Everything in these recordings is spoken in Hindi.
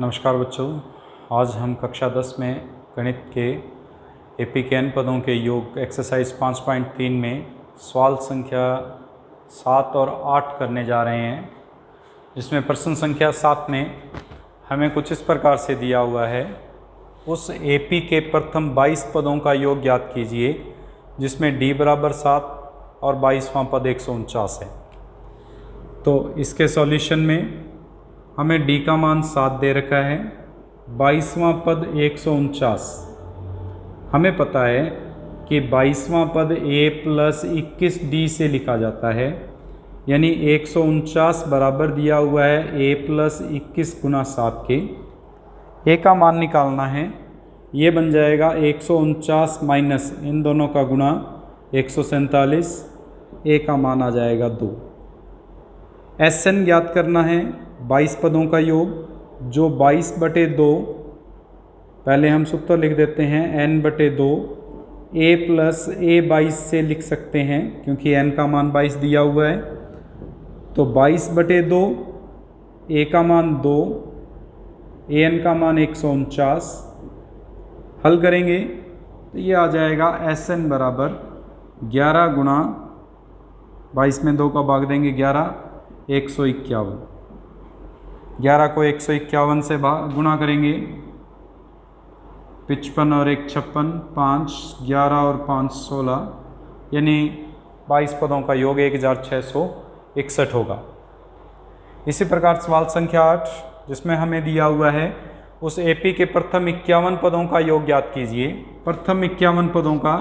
नमस्कार बच्चों, आज हम कक्षा 10 में गणित के एपी के n पदों के योग एक्सरसाइज 5.3 में सवाल संख्या 7 और 8 करने जा रहे हैं, जिसमें प्रश्न संख्या 7 में हमें कुछ इस प्रकार से दिया हुआ है। उस एपी के प्रथम 22 पदों का योग ज्ञात कीजिए, जिसमें d बराबर 7 और 22वां पद 149 है। तो इसके सॉल्यूशन में हमें d का मान 7 दे रखा है, 22वां पद 149। हमें पता है कि 22वां पद a प्लस 21d से लिखा जाता है, यानी 149 बराबर दिया हुआ है a प्लस 21 गुना 7 के। a का मान निकालना है, ये बन जाएगा 149 माइनस इन दोनों का गुना 147, a का मान आ जाएगा 2। Sn ज्ञात करना है 22 पदों का योग, जो 22/2, पहले हम सूत्र लिख देते हैं n/2 a प्लस a 22 से लिख सकते हैं, क्योंकि n का मान 22 दिया हुआ है। तो 22/2, a का मान 2, an का मान 149। हल करेंगे तो ये आ जाएगा Sn बराबर 11 गुना 22 में 2 का भाग देंगे 11, 151। 11 को 151 से गुणा करेंगे, 55 और 1 56, 5 11 और 5 16, यानी 22 पदों का योग 1661 होगा। इसी प्रकार सवाल संख्या 8, जिसमें हमें दिया हुआ है उस एपी के प्रथम 51 पदों का योग ज्ञात कीजिए। प्रथम 51 पदों का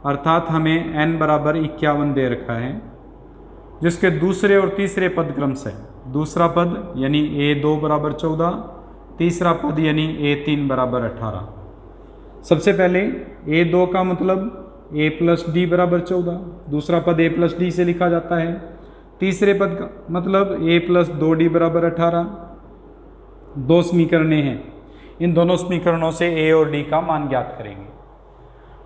अर्थात हमें n बराबर 51 दे रखा है, जिसके दूसरे और तीसरे पद क्रम से, दूसरा पद यानी a2 बराबर 14, तीसरा पद यानी a3 बराबर 18। सबसे पहले a2 का मतलब a प्लस डी बराबर 14, दूसरा पद a प्लस डी से लिखा जाता है। तीसरे पद का मतलब a प्लस 2d बराबर 18। दो समीकरणें हैं, इन दोनों समीकरणों से a और d का मान ज्ञात करेंगे।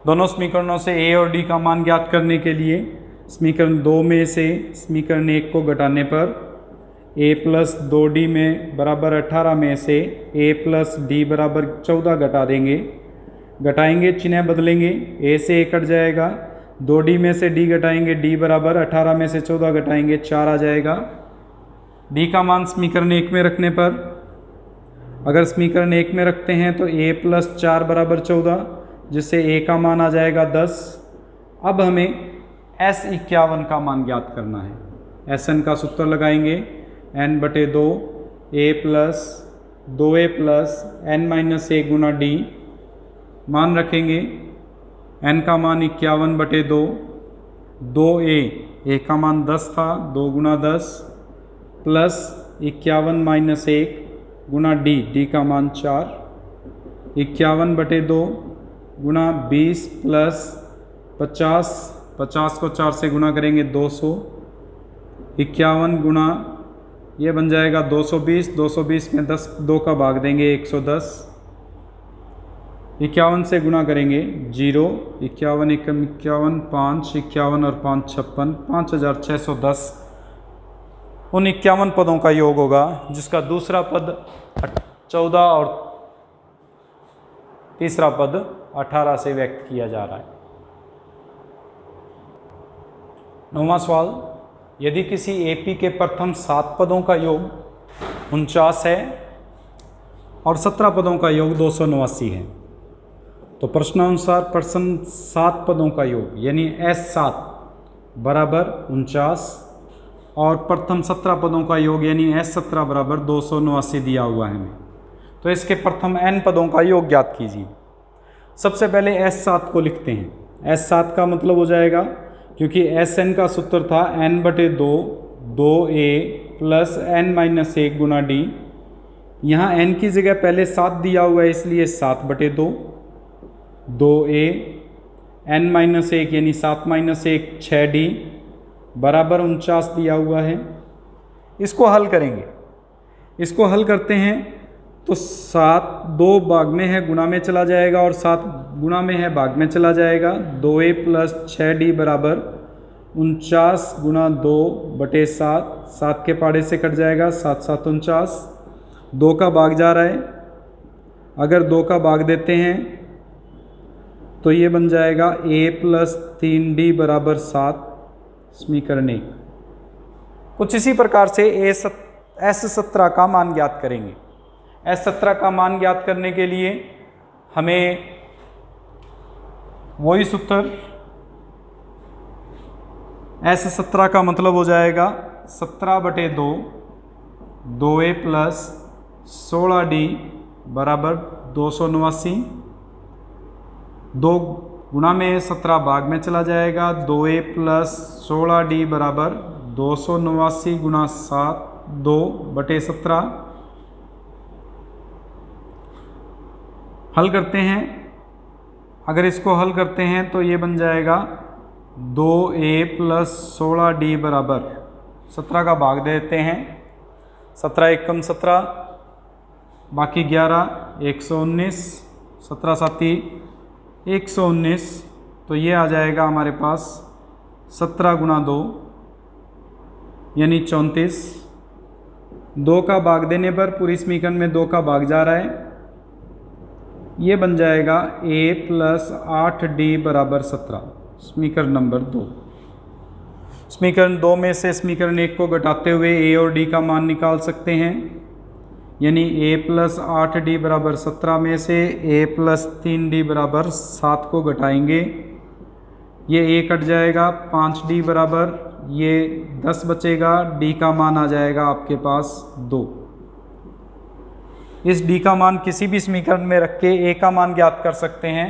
दोनों समीकरणों से a और d का मान ज्ञात करने के लिए समीकरण 2 में से समीकरण 1 को घटाने पर a प्लस 2d में बराबर 18 में से a प्लस d बराबर 14 घटा देंगे। घटाएंगे, चिन्ह बदलेंगे, a से a कट जाएगा, 2d में से d घटाएंगे, d बराबर 18 में से 14 घटाएंगे 4 आ जाएगा। d का मान समीकरण 1 में रखने पर, अगर समीकरण 1 में रखते हैं तो a प्लस 4 बराबर 14, जिससे a का मान आ जाएगा 10। अब हमें S51 का मान ज्ञात करना है। Sn का सूत्र लगाएंगे, n/2 a plus 2a plus n minus 1 Guna d। मान रखेंगे, n का मान 51/2, 2a का मान 10 था, 2 गुना 10 प्लस 51 माइनस 1 गुना d का मान 4, 51/2 गुना 20 प्लस 50, 50 को 4 से गुना करेंगे 200, 51 गुना ये बन जाएगा 220, 220 में 2 का भाग देंगे 110, 51 से गुना करेंगे 0, 51 एकम 51, 5 51 और 5 56, 5610। उन 51 पदों का योग होगा, जिसका दूसरा पद 14 और तीसरा पद 18 से व्यक्त किया जा रहा है। 9वां सवाल, यदि किसी एपी के प्रथम 7 पदों का योग 49 है और 17 पदों का योग 289 है, तो प्रश्नानुसार प्रथम 7 पदों का योग यानी S7 बराबर 49 और प्रथम 17 पदों का योग यानी S17 बराबर 289 दिया हुआ है हमें। तो इसके प्रथम n पदों का योग ज्ञात कीजिए। सबसे पहले S7 को लिखते हैं। S7 का मतलब हो जाएगा, क्योंकि Sn का सूत्र था n/2 2a plus n minus 1 गुना d। यहाँ n की जगह पहले 7 दिया हुआ है, इसलिए 7/2, 2a n माइनस 1 यानी 7 माइनस 1 6d बराबर 49 दिया हुआ है। इसको हल करेंगे, इसको हल करते हैं तो 7 2 भाग में है गुणा में चला जाएगा और 7 गुणा में है भाग में चला जाएगा। 2a प्लस 6d बराबर 49 गुना 2/7, 7 के पाड़े से कट जाएगा, 7 7 49। 2 का भाग जा रहा है, अगर 2 का भाग देते हैं तो ये बन जाएगा a प्लस 3d बराबर 7, समीकरण 1। कुछ इसी प्रकार से S17 का मान ज्ञात करेंगे। S17 का मान ज्ञात करने के लिए हमें वही सूत्र, S17 का मतलब हो जाएगा 17/2 2a प्लस 16d बराबर 289। 2 गुणा में 17 भाग में चला जाएगा, 2a प्लस 16d बराबर 289 गुणा 7 2/17। हल करते हैं, अगर इसको हल करते हैं तो ये बन जाएगा 2a प्लस 16d बराबर 17 का भाग देते हैं, 17 एकम 17 बाकी 11 119, 17 साथी 119, तो ये आ जाएगा हमारे पास 17 गुणा 2 यानी 34। 2 का भाग देने पर पूरी समीकरण में 2 का भाग जा रहा है, ये बन जाएगा a प्लस 8d बराबर 17, समीकरण नंबर 2। समीकरण 2 में से समीकरण 1 को घटाते हुए a और d का मान निकाल सकते हैं, यानी a प्लस 8d बराबर 17 में से a प्लस 3d बराबर 7 को घटाएंगे, ये a कट जाएगा, 5d बराबर ये 10 बचेगा, d का मान आ जाएगा आपके पास 2। इस d का मान किसी भी समीकरण में रख के a का मान ज्ञात कर सकते हैं।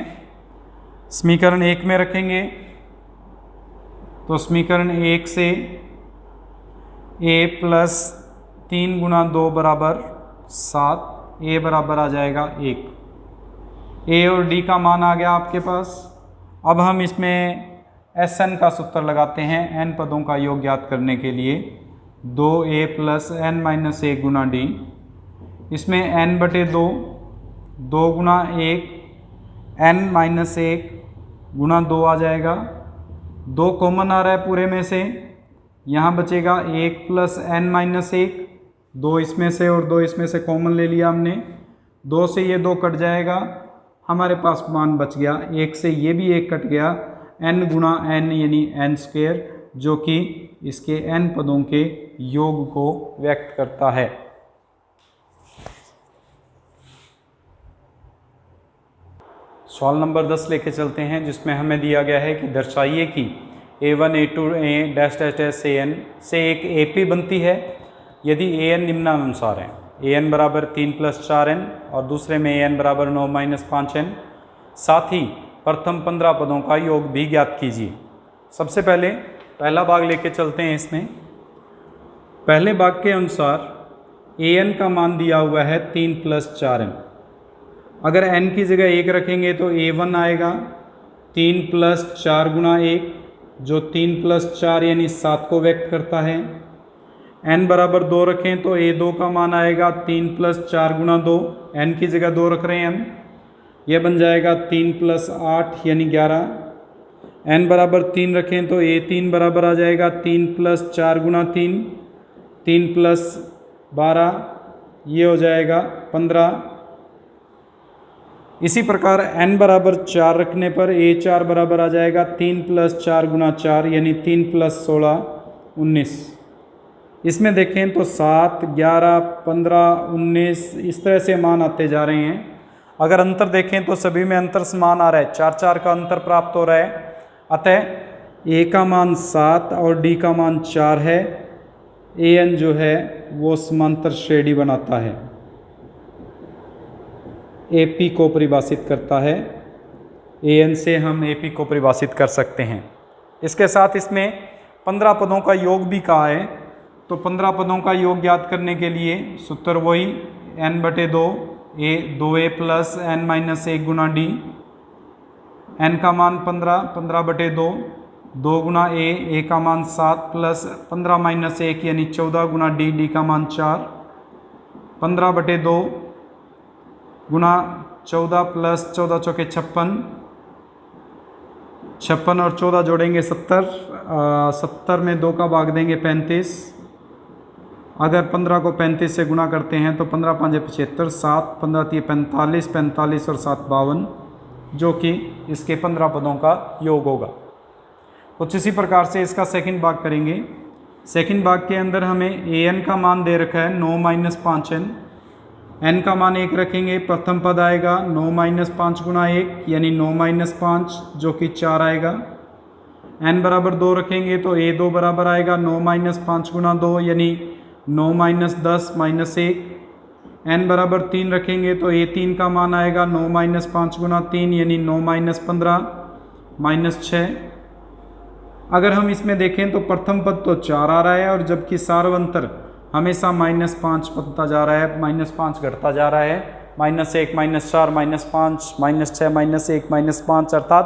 समीकरण 1 में रखेंगे तो समीकरण 1 से a प्लस 3 गुणा 2 बराबर 7, a बराबर आ जाएगा 1। a और d का मान आ गया आपके पास। अब हम इसमें Sn का सूत्र लगाते हैं n पदों का योग ज्ञात करने के लिए, 2a प्लस n माइनस 1 गुणा d। इसमें n/2 2 गुणा 1 n माइनस 1 गुणा 2 आ जाएगा, 2 कॉमन आ रहा है पूरे में से, यहाँ बचेगा 1 प्लस n माइनस 1, 2 इसमें से और 2 इसमें से कॉमन ले लिया हमने, 2 से ये 2 कट जाएगा, हमारे पास मान बच गया, 1 से ये भी 1 कट गया, n गुणा n यानी n², जो कि इसके n पदों के योग को व्यक्त करता है। सवाल नंबर 10 लेके चलते हैं, जिसमें हमें दिया गया है कि दर्शाइए कि a1 a2 a dash dash dash an से एक AP बनती है यदि an निम्नानुसार है, an बराबर 3 प्लस 4n और दूसरे में an बराबर 9 माइनस 5n। साथ ही प्रथम 15 पदों का योग भी ज्ञात कीजिए। सबसे पहले पहला भाग लेके चलते हैं। इसमें पहले भाग के अनुसार an का मान दिया हुआ है 3 प्लस 4n। अगर n की जगह 1 रखेंगे तो a1 आएगा 3 प्लस 4 गुणा 1, जो 3 प्लस 4 यानी 7 को व्यक्त करता है। n बराबर 2 रखें तो a2 का मान आएगा 3 प्लस 4 गुणा 2, n की जगह 2 रख रहे हैं हम, यह बन जाएगा 3 प्लस 8 यानी 11। n बराबर 3 रखें तो a3 बराबर आ जाएगा 3 प्लस 4 गुणा 3, 3 प्लस 12 ये हो जाएगा 15। इसी प्रकार n बराबर 4 रखने पर a4 बराबर आ जाएगा 3 प्लस 4 गुणा 4 यानी 3 प्लस 16 19। इसमें देखें तो 7 11 15 19 इस तरह से मान आते जा रहे हैं। अगर अंतर देखें तो सभी में अंतर समान आ रहा है, 4 4 का अंतर प्राप्त हो रहा है। अतः a का मान 7 और d का मान 4 है। an जो है वो समांतर श्रेणी बनाता है, AP को परिभाषित करता है। an से हम AP को परिभाषित कर सकते हैं। इसके साथ इसमें 15 पदों का योग भी कहा है, तो 15 पदों का योग ज्ञात करने के लिए सूत्र वही n/2 2a plus n minus 1 गुणा d। n का मान 15, 15/2 2 गुणा a का मान 7 प्लस 15 माइनस 1 यानी 14 गुणा d का मान 4, 15/2 गुणा 14 प्लस 14 चौके 56, 56 और 14 जोड़ेंगे 70, 70 में 2 का भाग देंगे 35 अगर 15 को 35 से गुणा करते हैं तो 15 5 75, 7 15 3 45, 45 और 7 52, जो कि इसके 15 पदों का योग होगा। कुछ इसी प्रकार से इसका सेकंड भाग करेंगे। सेकंड भाग के अंदर हमें an का मान दे रखा है 9 - 5n, n का मान 1 रखेंगे, प्रथम पद आएगा 9 - 5 गुणा 1 यानी 9 - 5 जो कि 4 आएगा। n बराबर 2 रखेंगे तो a2 बराबर आएगा 9 - 5 गुणा 2 यानी 9 - 10 - 1। n बराबर 3 रखेंगे तो a3 का मान आएगा 9 - 5 गुणा 3 यानी 9 - 15 - 6। अगर हम इसमें देखें तो प्रथम पद तो 4 आ रहा है और जबकि सार्वंतर हमेशा -5 बनता जा रहा है, -5 घटता जा रहा है, -1 - 4 -5 -6 -1 -5, अर्थात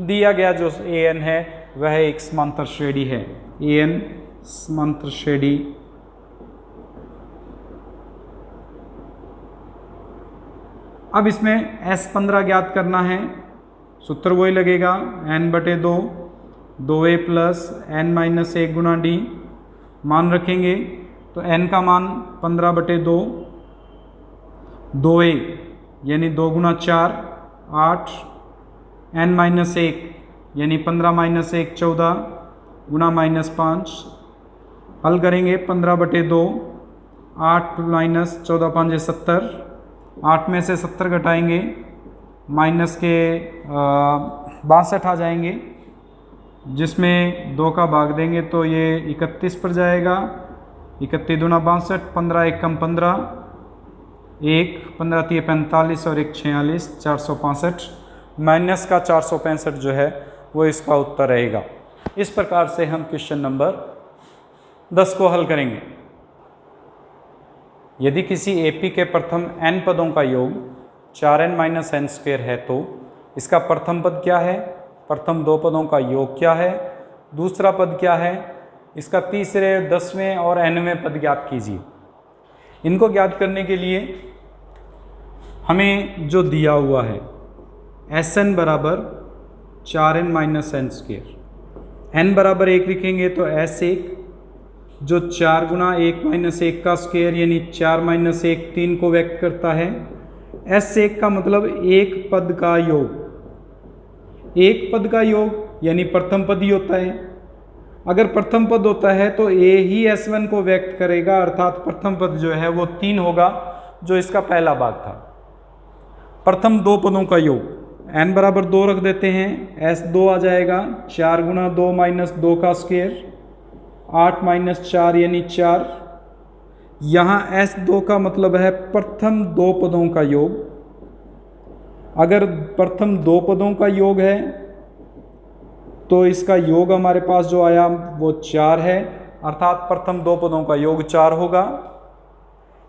दिया गया जो an है वह एक समांतर श्रेणी है। an समांतर श्रेणी अब इसमें S15 ज्ञात करना है। सूत्र वही लगेगा n/2 2a प्लस n - 1 गुणा d। मान रखेंगे तो n का मान 15/2 2a यानी 2 गुणा 4 8, n - 1 यानी 15 - 1 14 गुणा -5। हल करेंगे 15/2 8 - 14 5 70, 8 में से 70 घटाएंगे माइनस के 62 आ जाएंगे, जिसमें 2 का भाग देंगे तो ये 31 पर जाएगा। 31 दूना 62, 15 1 कम 15, 1 15 3 45 और 1 46 465। माइनस का 465 जो है वो इसका उत्तर रहेगा। इस प्रकार से हम क्वेश्चन नंबर 10 को हल करेंगे। यदि किसी AP के प्रथम n पदों का योग 4n - n² है तो इसका प्रथम पद क्या है, प्रथम 2 पदों का योग क्या है, दूसरा पद क्या है, इसका तीसरे 10वें और nवें पद ज्ञात कीजिए। इनको ज्ञात करने के लिए हमें जो दिया हुआ है Sn बराबर 4n - n², n बराबर 1 लिखेंगे तो S1 जो 4 गुणा 1 - 1 का स्क्वायर यानी 4 - 1 3 को व्यक्त करता है। S1 का मतलब एक पद का योग, एक पद का योग यानी प्रथम पद ही होता है। अगर प्रथम पद होता है तो a ही S1 को व्यक्त करेगा, अर्थात प्रथम पद जो है वो 3 होगा, जो इसका पहला भाग था। प्रथम 2 पदों का योग n बराबर 2 रख देते हैं, S2 आ जाएगा 4 गुणा 2 - 2 का स्क्वायर 8 - 4 यानी 4। यहाँ S2 का मतलब है प्रथम 2 पदों का योग। अगर प्रथम 2 पदों का योग है तो इसका योग हमारे पास जो आया वो 4 है, अर्थात प्रथम 2 पदों का योग 4 होगा।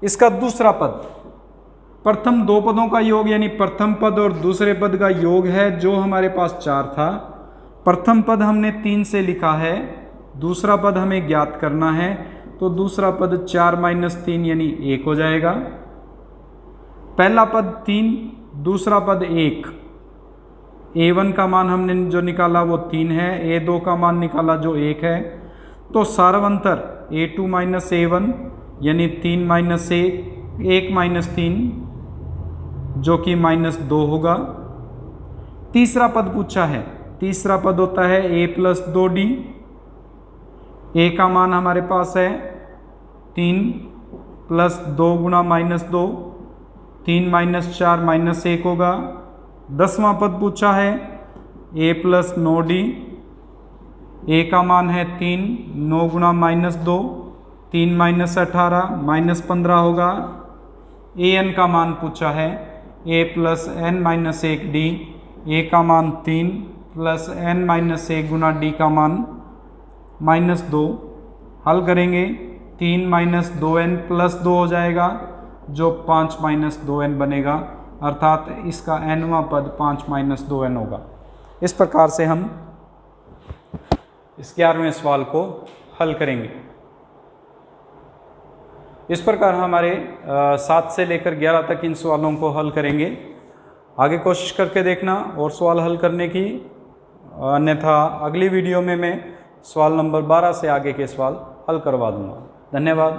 इसका दूसरा पद प्रथम 2 पदों का योग यानी प्रथम पद और दूसरे पद का योग है, जो हमारे पास 4 था। प्रथम पद हमने 3 से लिखा है, दूसरा पद हमें ज्ञात करना है, तो दूसरा पद 4 - 3 यानी 1 हो जाएगा। पहला पद 3, दूसरा पद 1। a1 का मान हमने जो निकाला वो 3 है, a2 का मान निकाला जो 1 है, तो सार्वंतर a2 - a1 यानी 3 - 1 - 3 जो कि -2 होगा। तीसरा पद पूछा है, तीसरा पद होता है a + 2d। a का मान हमारे पास है 3 + 2 गुणा -2, 3 - 4 -1 होगा। 10वां पद पूछा है a + 9d। a का मान है 3, 9 गुणा -2, 3 - 18 -15 होगा। an का मान पूछा है a + n - 1d। a का मान 3 + n - 1 गुणा d का मान -2। हल करेंगे 3 - 2n + 2 हो जाएगा, जो 5 - 2n बनेगा, अर्थात इसका nवां पद 5 - 2n होगा। इस प्रकार से हम इस 11वें सवाल को हल करेंगे। इस प्रकार हमारे 7 से लेकर 11 तक इन सवालों को हल करेंगे। आगे कोशिश करके देखना और सवाल हल करने की, अन्यथा अगली वीडियो में मैं सवाल नंबर 12 से आगे के सवाल हल करवा दूंगा। धन्यवाद।